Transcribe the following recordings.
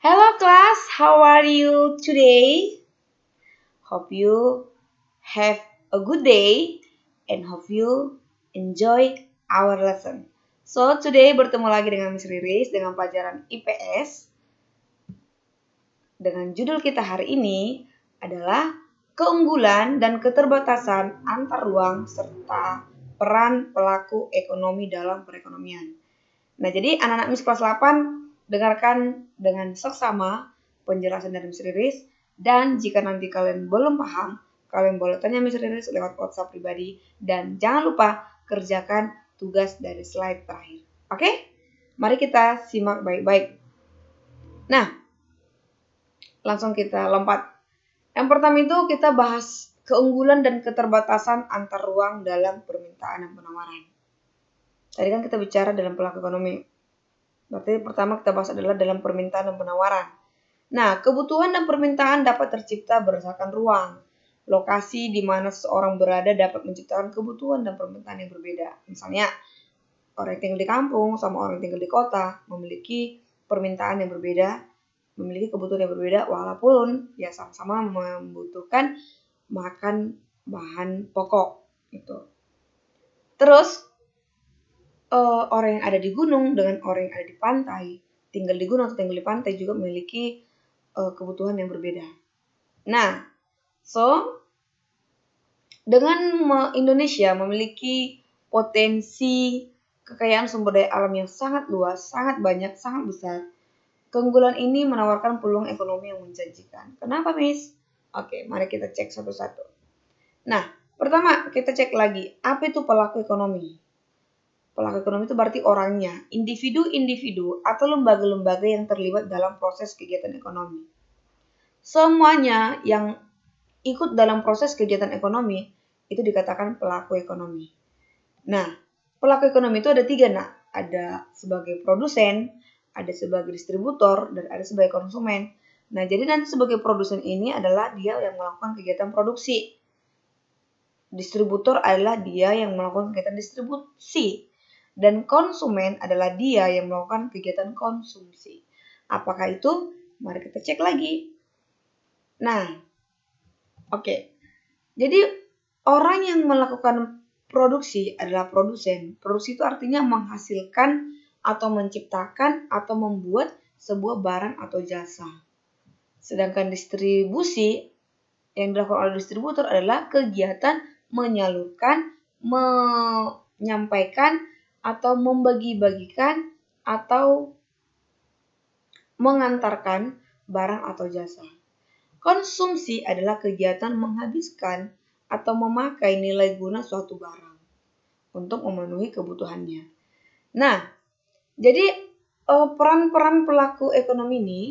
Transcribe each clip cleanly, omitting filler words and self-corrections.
Hello class, how are you today? Hope you have a good day and hope you enjoy our lesson. So today bertemu lagi dengan Miss Riris dengan pelajaran IPS. Dengan judul kita hari ini adalah keunggulan dan keterbatasan antar ruang serta peran pelaku ekonomi dalam perekonomian. Nah, jadi anak-anak Miss kelas 8 dengarkan dengan seksama penjelasan dari Miss Riris, dan jika nanti kalian belum paham, kalian boleh tanya Miss Riris lewat WhatsApp pribadi, dan jangan lupa kerjakan tugas dari slide terakhir. Oke? Mari kita simak baik-baik. Nah, langsung kita lompat. Yang pertama itu kita bahas keunggulan dan keterbatasan antar ruang dalam permintaan dan penawaran. Tadi kan kita bicara dalam pelaku ekonomi. Berarti pertama kita bahas adalah dalam permintaan dan penawaran. Nah, kebutuhan dan permintaan dapat tercipta berdasarkan ruang. Lokasi di mana seseorang berada dapat menciptakan kebutuhan dan permintaan yang berbeda. Misalnya, orang yang tinggal di kampung sama orang yang tinggal di kota memiliki permintaan yang berbeda, memiliki kebutuhan yang berbeda, walaupun ya sama-sama membutuhkan makan bahan pokok gitu. Terus orang yang ada di gunung dengan orang yang ada di pantai, tinggal di gunung atau tinggal di pantai juga memiliki kebutuhan yang berbeda. Nah, dengan Indonesia memiliki potensi kekayaan sumber daya alam yang sangat luas, sangat banyak, sangat besar. Keunggulan ini menawarkan peluang ekonomi yang menjanjikan. Kenapa, Miss? Oke, mari kita cek satu-satu. Nah, pertama kita cek lagi, apa itu pelaku ekonomi? Pelaku ekonomi itu berarti orangnya, individu-individu atau lembaga-lembaga yang terlibat dalam proses kegiatan ekonomi. Semuanya yang ikut dalam proses kegiatan ekonomi itu dikatakan pelaku ekonomi. Nah, pelaku ekonomi itu ada 3, nak. Ada sebagai produsen, ada sebagai distributor, dan ada sebagai konsumen. Nah, jadi nanti sebagai produsen ini adalah dia yang melakukan kegiatan produksi. Distributor adalah dia yang melakukan kegiatan distribusi. Dan konsumen adalah dia yang melakukan kegiatan konsumsi. Apakah itu? Mari kita cek lagi. Nah, oke. Jadi orang yang melakukan produksi adalah produsen. Produksi itu artinya menghasilkan atau menciptakan atau membuat sebuah barang atau jasa. Sedangkan distribusi yang dilakukan oleh distributor adalah kegiatan menyalurkan, menyampaikan, atau membagi-bagikan atau mengantarkan barang atau jasa. Konsumsi adalah kegiatan menghabiskan atau memakai nilai guna suatu barang untuk memenuhi kebutuhannya. Nah, jadi peran-peran pelaku ekonomi ini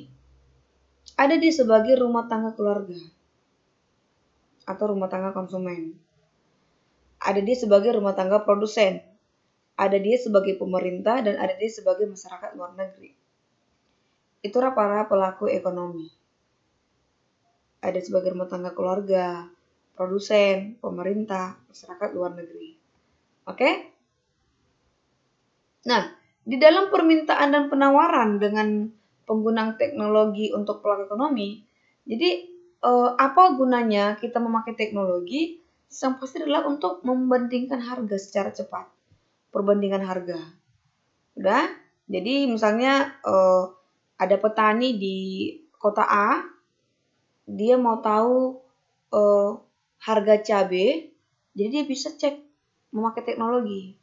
ada di sebagai rumah tangga keluarga atau rumah tangga konsumen. Ada dia sebagai rumah tangga produsen. Ada dia sebagai pemerintah dan ada dia sebagai masyarakat luar negeri. Itulah para pelaku ekonomi. Ada sebagai rumah tangga keluarga, produsen, pemerintah, masyarakat luar negeri. Oke? Nah, di dalam permintaan dan penawaran dengan penggunaan teknologi untuk pelaku ekonomi, jadi apa gunanya kita memakai teknologi? Yang pasti adalah untuk membandingkan harga secara cepat. Perbandingan harga. Udah? Jadi misalnya ada petani di kota A, dia mau tahu harga cabai, jadi dia bisa cek memakai teknologi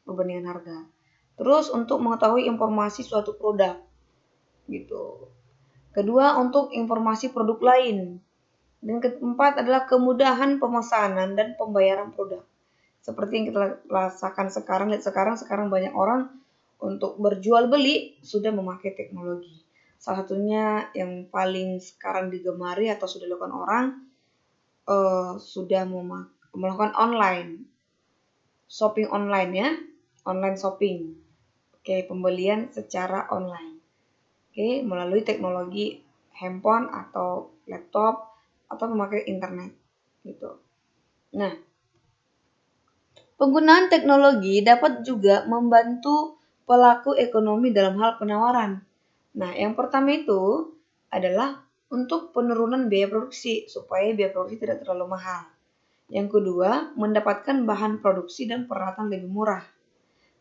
perbandingan harga. Terus untuk mengetahui informasi suatu produk, gitu. Kedua, untuk informasi produk lain. Dan keempat adalah kemudahan pemesanan dan pembayaran produk. Seperti yang kita rasakan sekarang, lihat sekarang banyak orang untuk berjual beli sudah memakai teknologi. Salah satunya yang paling sekarang digemari atau sudah dilakukan orang sudah melakukan online, shopping online ya, online shopping. Oke, pembelian secara online. Oke, melalui teknologi handphone atau laptop atau memakai internet gitu. Nah, penggunaan teknologi dapat juga membantu pelaku ekonomi dalam hal penawaran. Nah, yang pertama itu adalah untuk penurunan biaya produksi supaya biaya produksi tidak terlalu mahal. Yang kedua, mendapatkan bahan produksi dan peralatan lebih murah.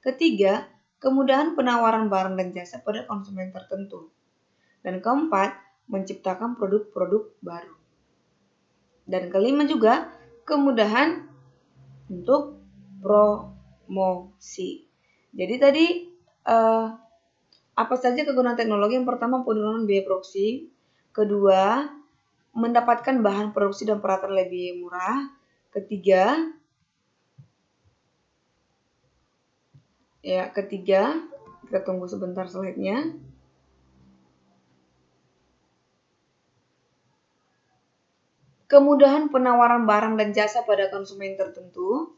Ketiga, kemudahan penawaran barang dan jasa pada konsumen tertentu. Dan keempat, menciptakan produk-produk baru. Dan kelima juga, kemudahan untuk promosi. Jadi tadi apa saja kegunaan teknologi? Yang pertama, penurunan biaya produksi. Kedua, mendapatkan bahan produksi dan peralatan lebih murah. Ketiga, kita tunggu sebentar slide-nya. Kemudahan penawaran barang dan jasa pada konsumen tertentu.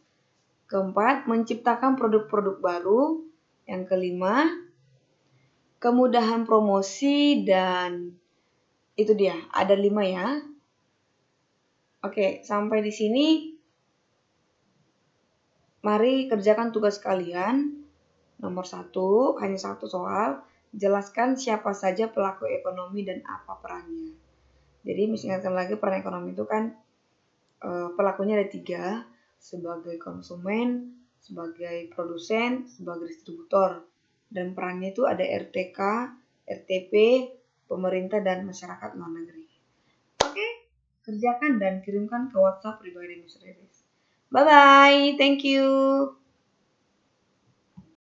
Keempat, menciptakan produk-produk baru. Yang kelima, kemudahan promosi, dan itu dia, ada 5 ya. Oke, sampai di sini mari kerjakan tugas kalian. Nomor 1, hanya 1 soal. Jelaskan siapa saja pelaku ekonomi dan apa perannya. Jadi ingatkan lagi, peran ekonomi itu kan pelakunya ada 3. Sebagai konsumen, sebagai produsen, sebagai distributor. Dan perannya itu ada RTK, RTP, pemerintah, dan masyarakat luar negeri. Oke, kerjakan dan kirimkan ke WhatsApp pribadi Miss Riris. Bye-bye, thank you.